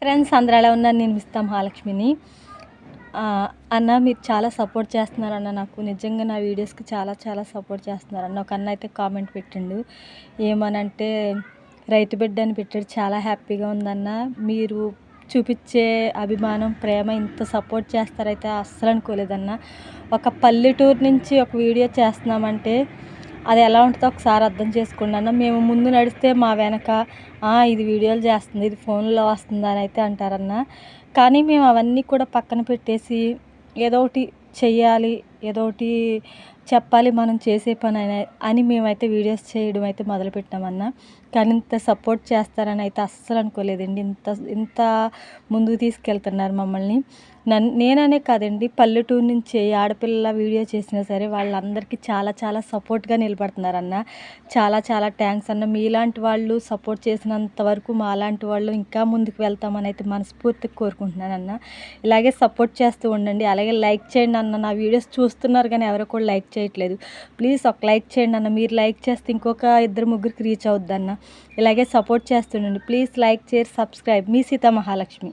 Friends అందరూ ఎలా ఉన్నారు? నేను మిస్తా మహాలక్ష్మిని. అన్న మీరు చాలా సపోర్ట్ చేస్తున్నారన్న, నాకు నిజంగా నా వీడియోస్కి చాలా చాలా సపోర్ట్ చేస్తున్నారన్న. ఒక అన్న అయితే కామెంట్ పెట్టిండు, ఏమనంటే రైతు బిడ్డ అని పెట్టాడు. చాలా హ్యాపీగా ఉందన్న, మీరు చూపించే అభిమానం ప్రేమ ఇంత సపోర్ట్ చేస్తారైతే అస్సలు అనుకోలేదన్న. ఒక పల్లెటూరు నుంచి ఒక వీడియో చేస్తున్నామంటే అది ఎలా ఉంటుందో ఒకసారి అర్థం చేసుకోండి అన్న. మేము ముందు నడిస్తే మా వెనక ఇది వీడియోలు చేస్తుంది, ఇది ఫోన్లో వస్తుంది అని అయితే అంటారన్న. కానీ మేము అవన్నీ కూడా పక్కన పెట్టేసి ఏదో ఒకటి చెయ్యాలి, ఏదో ఒకటి చెప్పాలి మనం చేసే పని అని మేమైతే వీడియోస్ చేయడం అయితే మొదలుపెట్టామన్న. కానీ ఇంత సపోర్ట్ చేస్తారని అయితే అస్సలు అనుకోలేదండి. ఇంత ఇంత ముందుకు తీసుకెళ్తున్నారు మమ్మల్ని. నేననే కాదండి, పల్లెటూరు నుంచి ఆడపిల్ల వీడియో చేసినా సరే వాళ్ళందరికీ చాలా చాలా సపోర్ట్గా నిలబడుతున్నారన్న. చాలా చాలా థ్యాంక్స్ అన్న. మీలాంటి వాళ్ళు సపోర్ట్ చేసినంత వరకు మాలాంటి వాళ్ళు ఇంకా ముందుకు వెళ్తామని అయితే మనస్ఫూర్తిగా కోరుకుంటున్నానన్న. ఇలాగే సపోర్ట్ చేస్తూ ఉండండి. అలాగే లైక్ చేయండి అన్న. నా వీడియోస్ చూస్తున్నారు కానీ ఎవరో కూడా లైక్ చేయట్లేదు. ప్లీజ్ ఒక లైక్ చేయండి అన్న. మీరు లైక్ చేస్తే ఇంకొక 2-3కి రీచ్ అవుద్దన్న. ఇలాగే సపోర్ట్ చేస్తుండండి. Please like, share, subscribe. మీ సీతా మహాలక్ష్మి.